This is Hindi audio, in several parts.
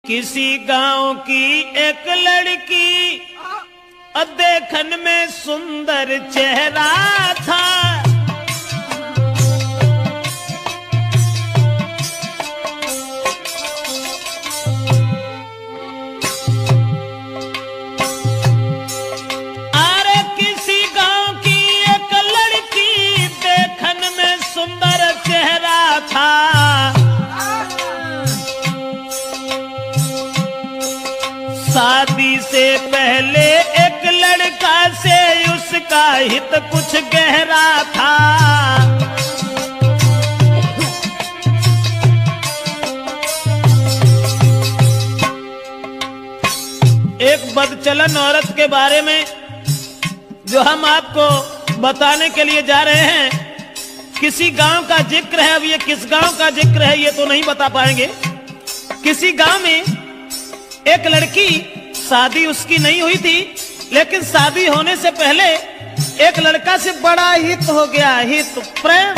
किसी गांव की एक लड़की देखन में सुंदर चेहरा था। अरे किसी गांव की एक लड़की देखन में सुंदर चेहरा था। शादी से पहले एक लड़का से उसका हित कुछ गहरा था। एक बदचलन औरत के बारे में जो हम आपको बताने के लिए जा रहे हैं, किसी गांव का जिक्र है। अब ये किस गांव का जिक्र है ये तो नहीं बता पाएंगे। किसी गांव में एक लड़की, शादी उसकी नहीं हुई थी, लेकिन शादी होने से पहले एक लड़का से बड़ा हित हो गया, हित प्रेम।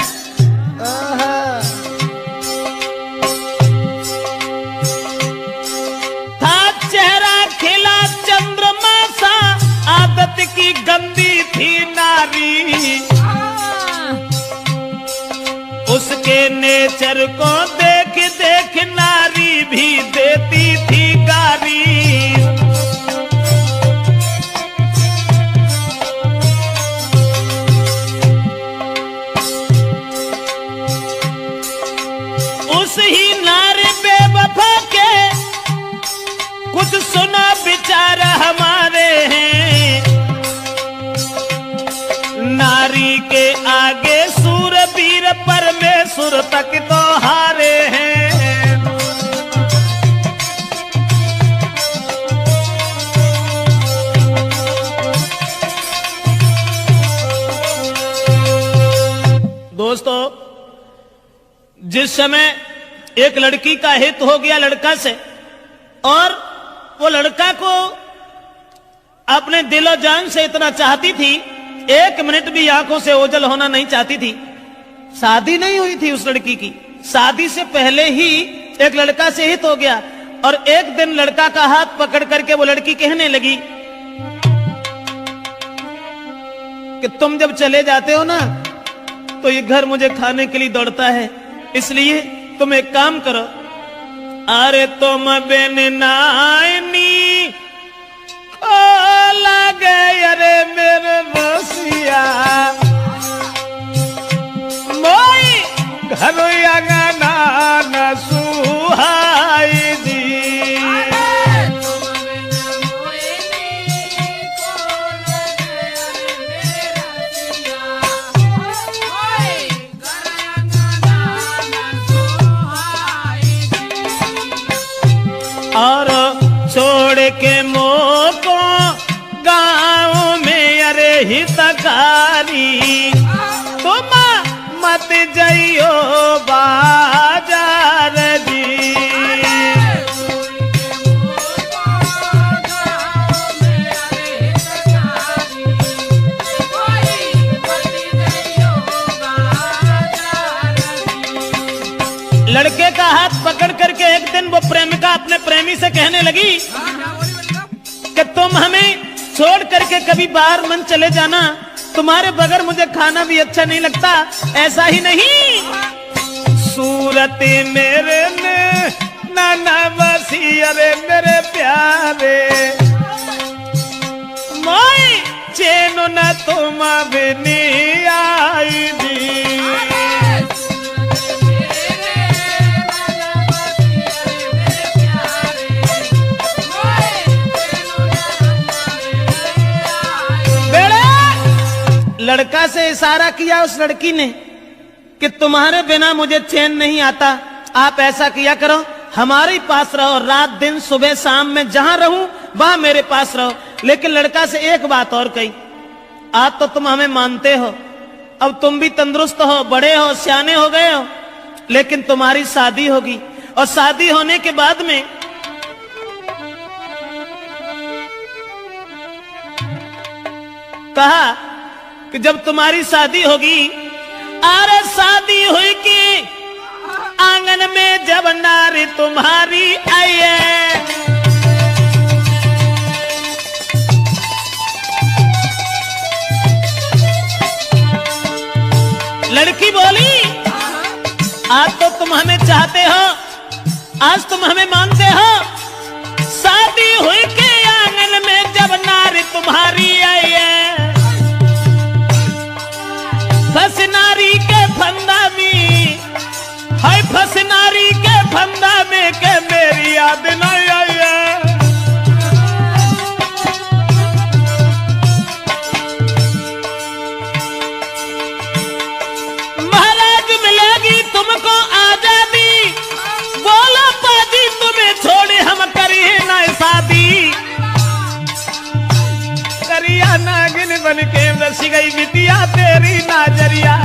था चेहरा खिला चंद्रमा सा, आदत की गंदी थी नारी। उसके नेचर को देख देख नारी भी देती थी गारी। उस ही नारी बेवफा के कुछ सुना विचार हमारे हैं। नारी के आगे सूरवीर परमेश्वर तक तो हारे हैं। दोस्तों, जिस समय एक लड़की का हित हो गया लड़का से, और वो लड़का को अपने दिलो जान से इतना चाहती थी, एक मिनट भी आंखों से ओझल होना नहीं चाहती थी। शादी नहीं हुई थी उस लड़की की, शादी से पहले ही एक लड़का से हित हो गया। और एक दिन लड़का का हाथ पकड़ करके वो लड़की कहने लगी कि तुम जब चले जाते हो ना तो ये घर मुझे खाने के लिए दौड़ता है, इसलिए तुम एक काम करो। अरे तुम बिन नानी को लगे अरे मेरे रसिया, मोई घर अंगना न सुहाई दी। और छोड़ के मोको गाँव में अरे हितकारी, तुम मत जाइयो बाजार जी। लड़के का हाथ पकड़ करके एक दिन वो प्रेमिका अपने प्रेमी से कहने लगी कि तुम हमें छोड़ करके कभी बाहर मन चले जाना, तुम्हारे बगैर मुझे खाना भी अच्छा नहीं लगता। ऐसा ही नहीं, सूरत मेरे ने नाना बसी अरे मेरे प्यारे, मोई चैन न तुम बिनी आई दी। लड़का से इशारा किया उस लड़की ने कि तुम्हारे बिना मुझे चैन नहीं आता, आप ऐसा किया करो, हमारे पास रहो, रात दिन सुबह शाम में जहां रहूं वहां मेरे पास रहो। लेकिन लड़का से एक बात और कही, आज तो तुम हमें मानते हो, अब तुम भी तंदुरुस्त हो, बड़े हो, सियाने हो गए हो, लेकिन तुम्हारी शादी होगी, और शादी होने के बाद में कहा कि जब तुम्हारी शादी होगी, अरे शादी हुई कि आंगन में जब नारी तुम्हारी आई है, चाहते हो, आज तुम हमें मानते हो। शादी हुई के आंगन में जब नारी तुम्हारी आई है, फंस नारी के फंदा में, हाय फंस नारी के फंदा में के मेरी याद नहीं आई है। महाराज मिलेगी तुमको आजादी, बोलो पाजी तुम्हें छोड़े हम करिए ना शादी। करिया नागिन बन के नस गई बिटिया तेरी नाजरिया,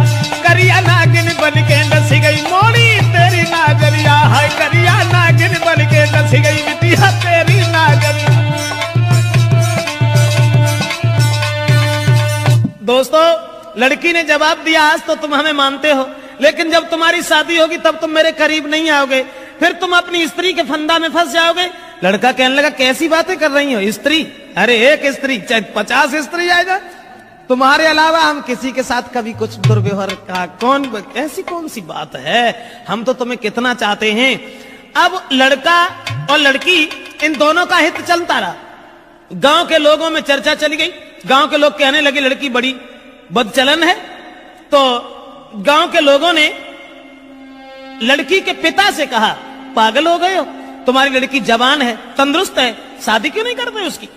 करिया नागिन बन के नस गई मोड़ी तेरी नाजरिया, हाय करिया नागिन बन के नस गई बिटिया तेरी नाजरिया। दोस्तों, लड़की ने जवाब दिया, आज तो तुम हमें मानते हो, लेकिन जब तुम्हारी शादी होगी तब तुम मेरे करीब नहीं आओगे, फिर तुम अपनी स्त्री के फंदा में फंस जाओगे। लड़का कहने लगा, कैसी बातें कर रही हो? स्त्री? अरे एक स्त्री चाहे 50 स्त्री आएगा, तुम्हारे अलावा हम किसी के साथ कभी कुछ दुर्व्यवहार का ऐसी कौन सी बात है? हम तो तुम्हें कितना चाहते हैं। अब लड़का और लड़की इन दोनों का हित चलता रहा। गांव के लोगों में चर्चा चली गई, गांव के लोग कहने लगे लड़की बड़ी बदचलन है। तो गांव के लोगों ने लड़की के पिता से कहा, पागल हो गए हो, तुम्हारी लड़की जवान है, तंदुरुस्त है, शादी क्यों नहीं करते उसकी?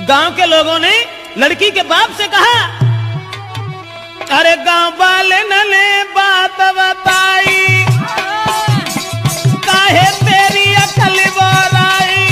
गांव के लोगों ने लड़की के बाप से कहा, अरे गांव वाले ने बात बताई, काहे तेरी अकल बोलाई।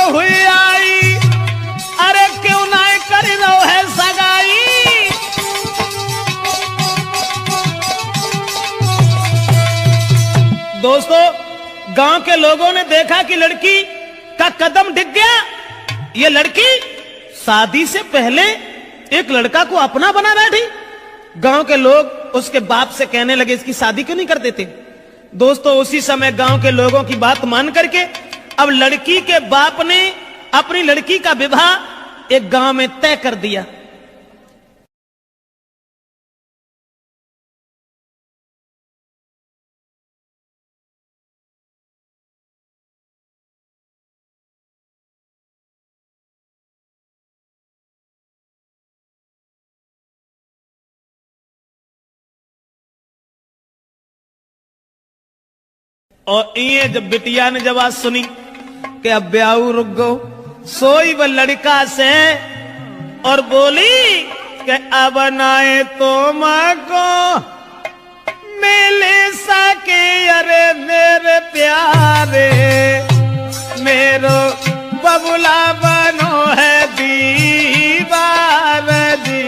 हुई आई, अरे क्यों ना कर लो है सगाई। दोस्तों, गांव के लोगों ने देखा कि लड़की का कदम डिग गया। ये लड़की शादी से पहले एक लड़का को अपना बना बैठी। गांव के लोग उसके बाप से कहने लगे, इसकी शादी क्यों नहीं कर देते? दोस्तों, उसी समय गांव के लोगों की बात मान करके अब लड़की के बाप ने अपनी लड़की का विवाह एक गांव में तय कर दिया। और ये जब बिटिया ने जब आज सुनी कि अब ब्याह रुक गो, सोई वो लड़का से और बोली कि अब नाए तो मां को मिल सके, अरे मेरे प्यारे मेरो बबुला बनो है दीवार जी।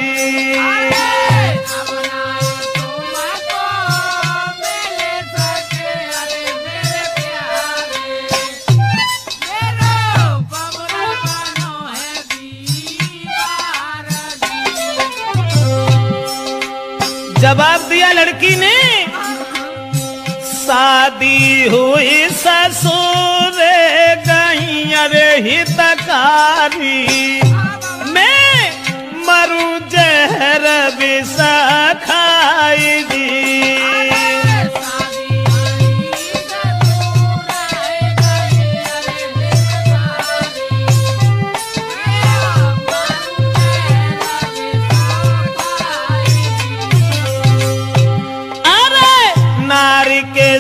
जवाब दिया लड़की ने, शादी हुई ससुर गई अरे हितकारी, मैं मरू जहर विष खाई दी।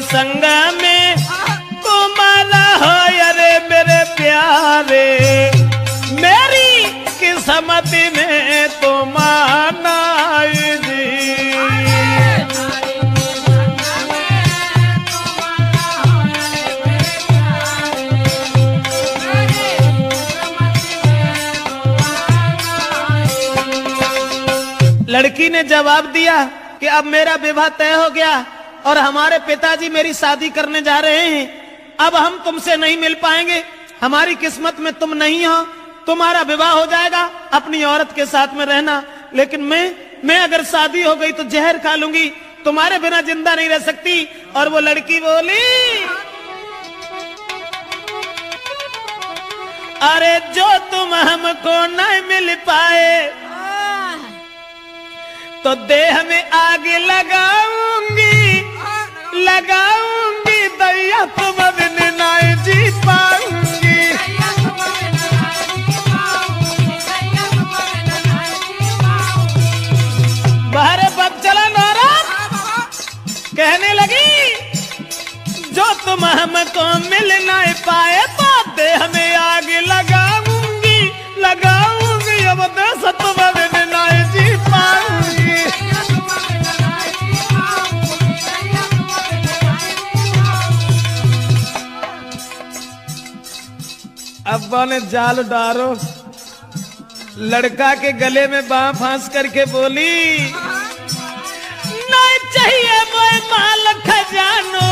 संग में तुम्हारा हो अरे मेरे प्यारे, मेरी किस्मत में तुम आनाई जी। लड़की ने जवाब दिया, कि अब मेरा विवाह तय हो गया और हमारे पिताजी मेरी शादी करने जा रहे हैं, अब हम तुमसे नहीं मिल पाएंगे, हमारी किस्मत में तुम नहीं हो, तुम्हारा विवाह हो जाएगा, अपनी औरत के साथ में रहना, लेकिन मैं अगर शादी हो गई तो जहर खा लूंगी, तुम्हारे बिना जिंदा नहीं रह सकती। और वो लड़की बोली, अरे जो तुम हमको नहीं मिल पाए तो देह में आग लगाऊंगी, लगाऊंगी, दैया तुम बिन नहीं जी पाऊंगी। बाहर पग चला नाराज कहने लगी, जो तुम हमको मिल नहीं पाए तो देह में आग लगाऊंगी, लगाऊंगी, अब देश तुम बिन नहीं जी पाऊंगी। अब्बा ने जाल डारो, लड़का के गले में बांह फांस करके बोली, नहीं चाहिए मोए माल खजानो,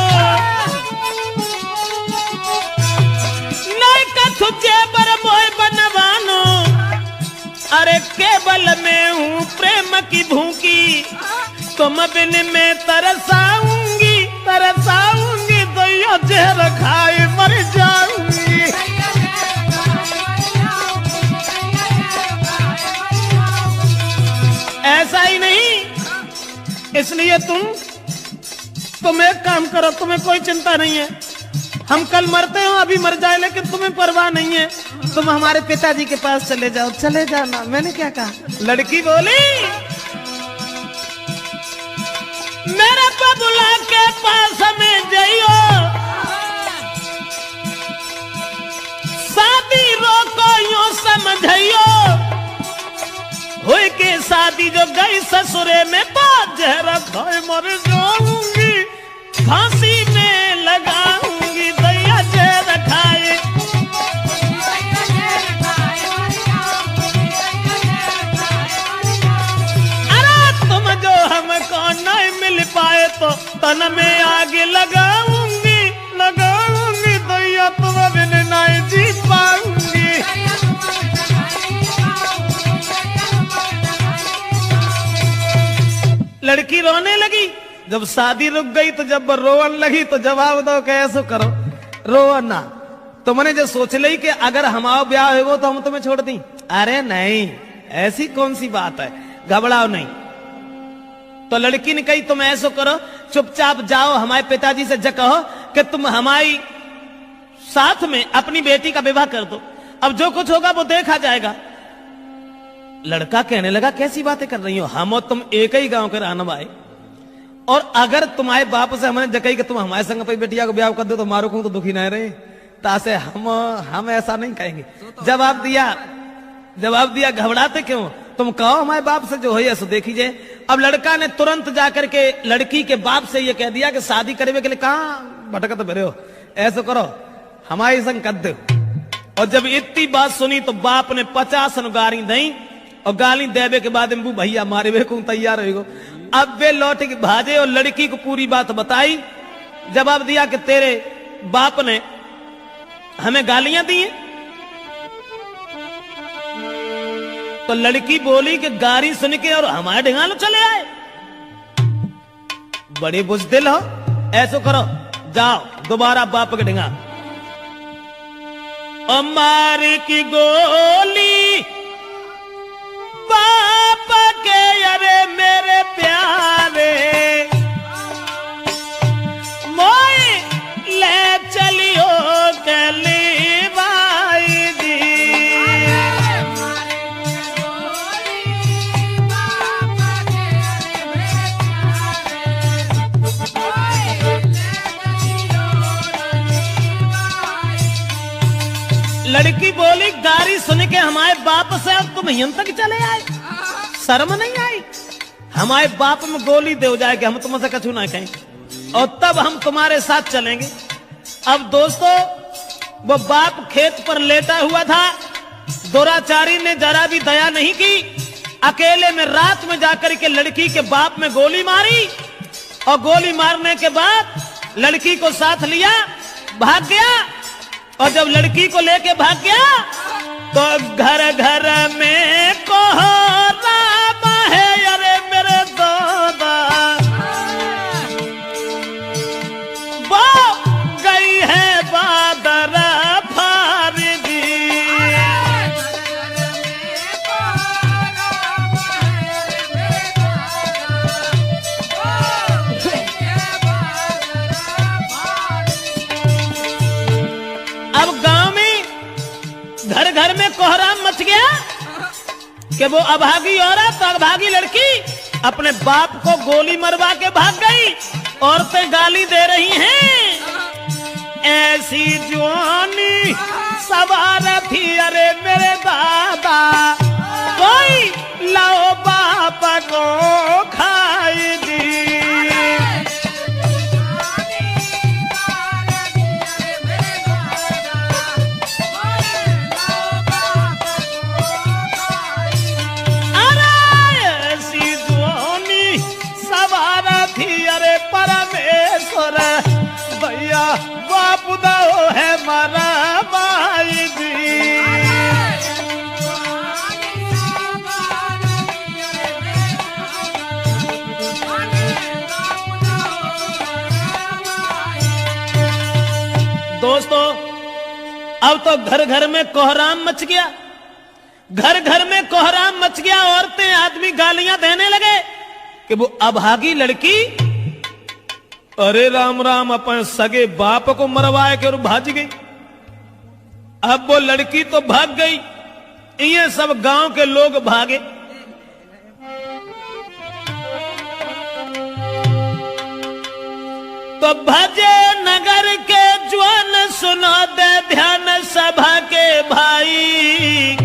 नहीं कथु जेबर मोए बनवानो, अरे केवल मैं हूँ प्रेम की भूखी, तुम बिन में तरसाऊंगी, तरसाऊंगी, दैया जहर खाए मर जाऊंगी। ऐसा ही नहीं, इसलिए तुम एक काम करो, तुम्हें कोई चिंता नहीं है, हम कल मरते हो, अभी मर जाए, लेकिन तुम्हें परवाह नहीं है, तुम हमारे पिताजी के पास चले जाओ, चले जाना। मैंने क्या कहा? लड़की बोली, मेरे बबुला के पास में जाइयो, शादी रोको यूं समझियो, हुई के शादी जो गई ससुरे में तो जहर खाए मर जाऊंगी, फांसी में लगाऊंगी, दैया जहर खाए। अरे तुम जो हमको नहीं मिल पाए तो तन में आग लगाऊंगी, लगाऊंगी, दैया तुम बिन नहीं जी पाऊंगी। लड़की रोने लगी, जब शादी रुक गई तो जब रोवन लगी तो जवाब दो कैसे करो, रो ना, तुमने जो सोच ली कि अगर हमारा ब्याह होगा तो हम तुम्हें छोड़ दी, अरे नहीं, ऐसी कौन सी बात है, घबराओ नहीं। तो लड़की ने कही, तुम ऐसा करो, चुपचाप जाओ, हमारे पिताजी से कहो कि तुम हमारी साथ में अपनी बेटी का विवाह कर दो, अब जो कुछ होगा वो देखा जाएगा। लड़का कहने लगा, कैसी बातें कर रही हो, हम और तुम एक ही गांव के रहने वाले, और अगर तुम्हारे बाप से हमने जकई कि तुम हमारे संग अपनी बेटिया को ब्याह कर दो तो मारो को तो दुखी नहीं रहे, तासे हम ऐसा नहीं कहेंगे। जवाब दिया, घबराते क्यों, तुम कहो हमारे बाप से जो है सो देखिए। अब लड़का ने तुरंत जाकर के लड़की के बाप से ये कह दिया कि शादी करने के लिए कहां भटकत भरे हो, ऐसा करो हमारे संग कर दो। और जब इतनी बात सुनी तो बाप ने 50 गाली दी, और गाली देवे के बाद भैया मारे वे को तैयार हो। अब वे लौट के भाजे और लड़की को पूरी बात बताई, जवाब दिया कि तेरे बाप ने हमें गालियां दी हैं। तो लड़की बोली कि गाली सुन के और हमारे ढिंगालो चले आए, बड़े बुजदिल हो, ऐसो करो जाओ दोबारा बाप के ढिंगा, और मार की गोली बाप के, अरे मेरे प्यारे मोई ले चलियो कली बाई जी। लड़की बोली, गाली सुन के हमारे बाप से अब तुम यहां तक चले आए, शर्म नहीं आई, हमारे बाप में गोली दे जाए कि हम तुमसे कछु ना कहें, और तब हम तुम्हारे साथ चलेंगे। अब दोस्तों, वो बाप खेत पर लेटा हुआ था, दुराचारी ने जरा भी दया नहीं की, अकेले में रात में जाकर के लड़की के बाप में गोली मारी और गोली मारने के बाद लड़की को साथ लिया, भाग गया। और जब लड़की को लेके भाग गया तो घर घर में कोहराम है, अरे मेरे दादा वो गई है बादर फारगी। अब गांव में घर घर में कोहराम मच गया कि वो अभागी औरत, अभागी लड़की अपने बाप को गोली मरवा के भाग गई। औरतें गाली दे रही हैं, ऐसी जवानी सवार थी, अरे मेरे दादा कोई लाओ बाप को खाई दी। परमेश्वर भैया बाप दो है मारा माई जी। दोस्तों अब तो घर घर में कोहराम मच गया, घर घर में कोहराम मच गया। औरतें आदमी गालियां देने लगे कि वो अभागी लड़की, अरे राम राम, अपन सगे बाप को मरवाए के और भाज गई। अब वो लड़की तो भाग गई, ये सब गांव के लोग भागे। तो भजे नगर के ज्वान सुनो दे ध्यान सभा के भाई,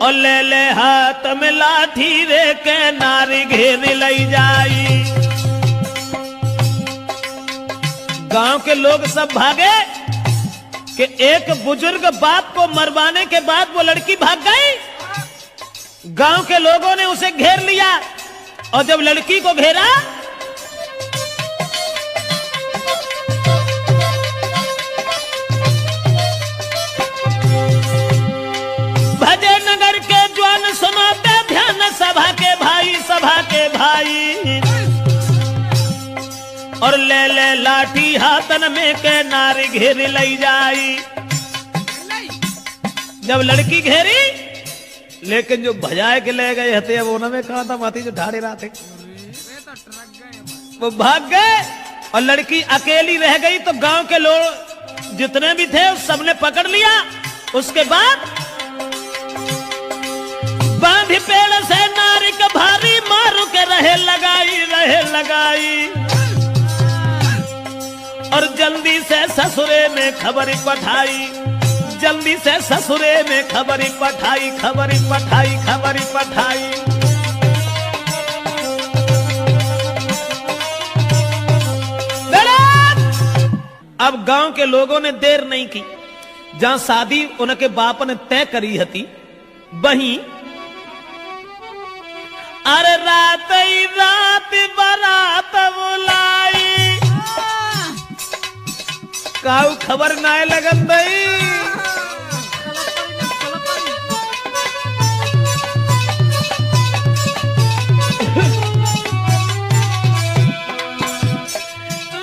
और ले ले हाथ में लाठी रे के नारी घेर लई जाई। गांव के लोग सब भागे कि एक बुजुर्ग बाप को मरवाने के बाद वो लड़की भाग गई। गांव के लोगों ने उसे घेर लिया और जब लड़की को घेरा भजे नगर के ज्वान सुनाते ध्यान सभा के भाई, सभा के भाई, और ले ले लाठी हाथन में के नारी घेर लई जाई। जब लड़की घेरी, लेकिन जो भजाए के ले गए हते वो उन्होंने कहा था माती जो ढाड़े रहा थे वो भाग गए और लड़की अकेली रह गई। तो गांव के लोग जितने भी थे उस सबने पकड़ लिया। उसके बाद बांधी पेड़ से नारी का भारी मारू के रहे लगाई, और जल्दी से ससुरे में खबरी पठाई, जल्दी से ससुरे में खबरी पठाई। अब गांव के लोगों ने देर नहीं की, जहां शादी उनके बाप ने तय करी हती वहीं अरे रात ही रात बारात बुलाई, काऊ खबर नाय लगन दई।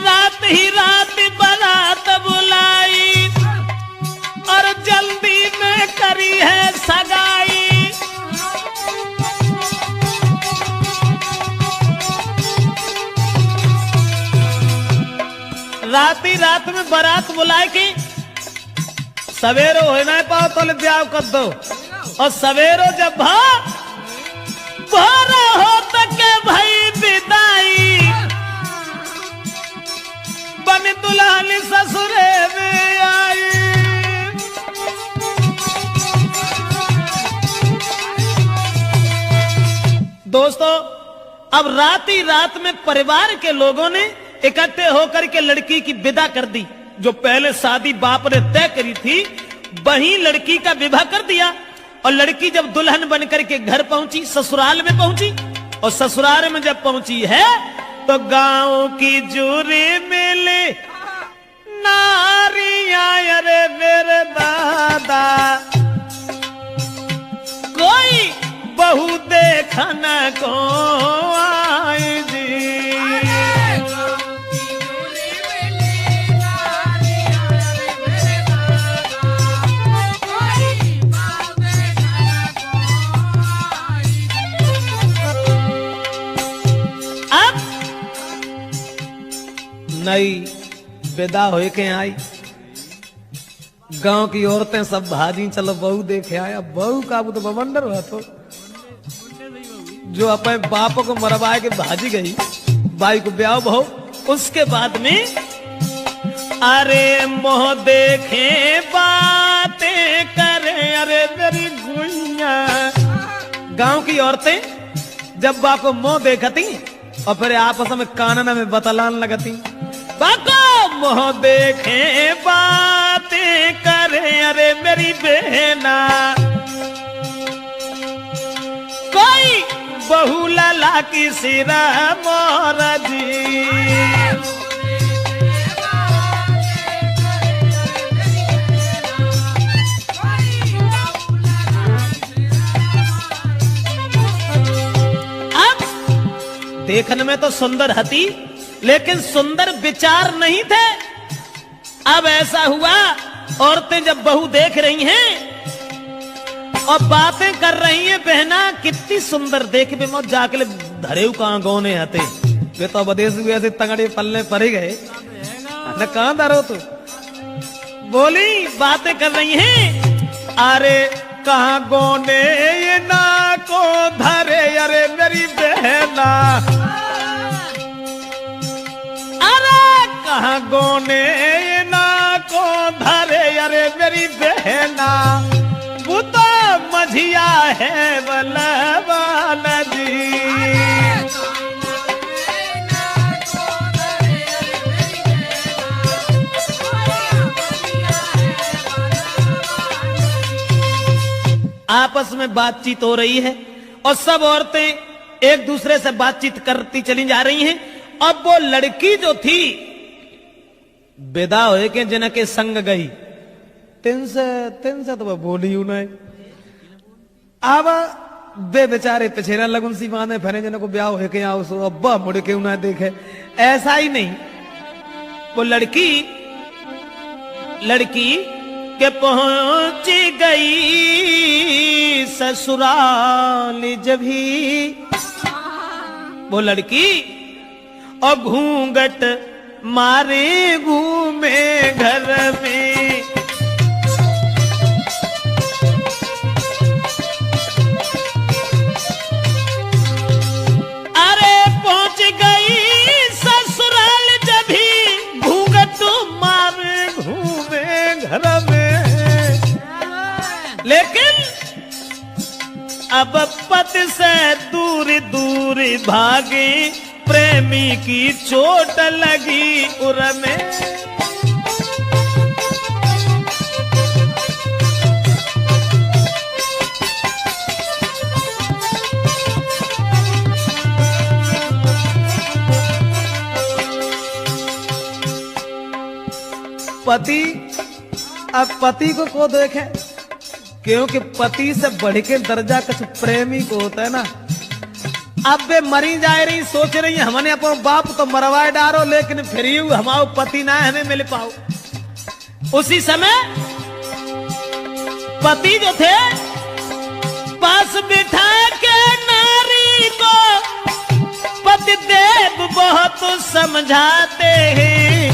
रात ही रात बारात बुलाई और जल्दी में करी है सगाई। रात ही रात में बारात बुलाए की सवेरो हो ना पाओ तो ब्याह कर दो, और सवेरो जब भोर हो तक भाई विदाई, बन दुल्हन ससुरे में आई। दोस्तों अब रात ही रात में परिवार के लोगों ने इकट्ठे होकर के लड़की की विदा कर दी। जो पहले शादी बाप ने तय करी थी वहीं लड़की का विवाह कर दिया। और लड़की जब दुल्हन बनकर के घर पहुंची, ससुराल में पहुंची, और ससुराल में जब पहुंची है तो गांव की जूरी मिली नारियां, अरे मेरे दादा कोई बहू देखन को आई जी। अब नई विदा होए के आई, गांव की औरतें सब भाजी चलो बहू देखे आया। बहू का वो तो बवंडर हुआ, तो जो अपने बाप को मरवाए के भाजी गई, बाई को ब्याह बहू। उसके बाद में अरे मोह देखे बातें करे, अरे मेरी गुइया। गांव की औरतें जब बाप को मोह देखती और फिर आपस में कानना में बतलान लगती, बाको मोह देखे बातें करे, अरे मेरी बहना कोई बहू लाला की सिरा मोरा जी। अब देखने में तो सुंदर हती, लेकिन सुंदर विचार नहीं थे। अब ऐसा हुआ, औरतें जब बहू देख रही हैं और बातें कर रही हैं, बहना कितनी सुंदर देख बे मौत जाके धरे कहां गौने हते, वे तो विदेश भी ऐसे तंगड़े पल्ले पड़े गए न, कहां धरो तो बोली बातें कर रही हैं। अरे कहां गौने ये ना को धरे, अरे मेरी बहना कहां गोने ना को धरे, अरे मेरी बहना वो तो मझिया है बलवाना जी। आपस में बातचीत हो रही है और सब औरतें एक दूसरे से बातचीत करती चली जा रही हैं। अब वो लड़की जो थी विदा होए के जिनके संग गई, तिन से तो वह बोली हूं नहीं। अब बे बेचारे पिछेरा लगुन सी बांधे फिरे जिनको ब्याह होए के आओ सो अब्बा मुड़ के उन्हें देखे, ऐसा ही नहीं। वो लड़की के पहुंची गई ससुराल जब ही, वो लड़की और घूंघट मारे घूमे घर में। अरे पहुंच गई ससुराल जब ही, घूंघट मारे घूमे घर में। लेकिन अब पति से दूर दूर भागे, प्रेमी की चोट लगी उर में। पति अब पति को देखे, क्योंकि पति से बढ़ के दर्जा कुछ प्रेमी को होता है ना। अब वे मरी जा रही, सोच रही है हमने अपन बाप तो मरवाए डारो, लेकिन फिर हमारे पति ना हमें मिल पाओ। उसी समय पति जो थे पास बिठा के नारी को पति देव बहुत समझाते हैं,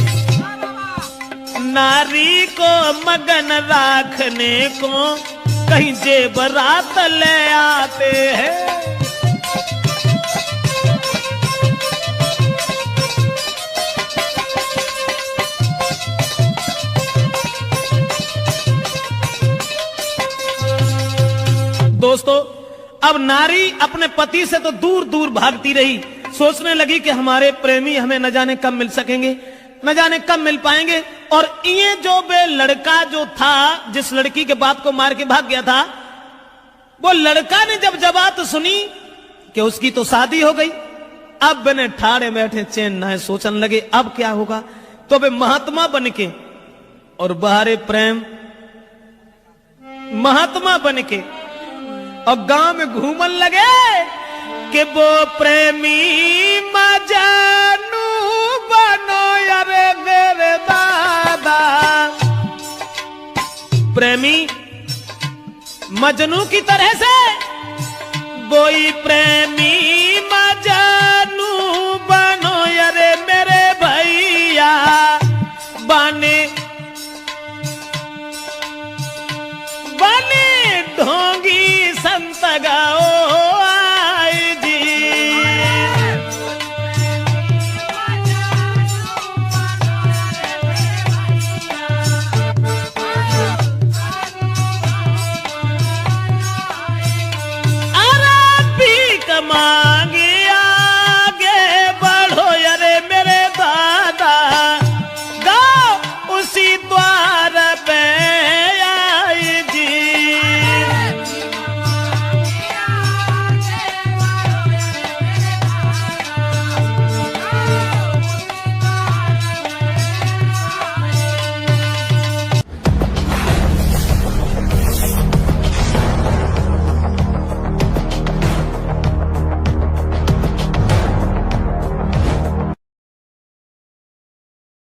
नारी को मगन रखने को कहीं जेबरात ले आते हैं। दोस्तों, अब नारी अपने पति से तो दूर दूर भागती रही, सोचने लगी कि हमारे प्रेमी हमें न जाने कब मिल सकेंगे, न जाने कब मिल पाएंगे। और ये जो बे लड़का जो था, जिस लड़की के बाप को मार के भाग गया था, वो लड़का ने जब बात सुनी कि उसकी तो शादी हो गई, अब बने ठाड़े बैठे चैन ना है, सोचने लगे अब क्या होगा। तो वे महात्मा बन के और बाहरे प्रेम महात्मा बन के और गांव में घूमन लगे कि वो प्रेमी मजनू बनो यारे मेरे दादा। प्रेमी मजनू की तरह से वही प्रेमी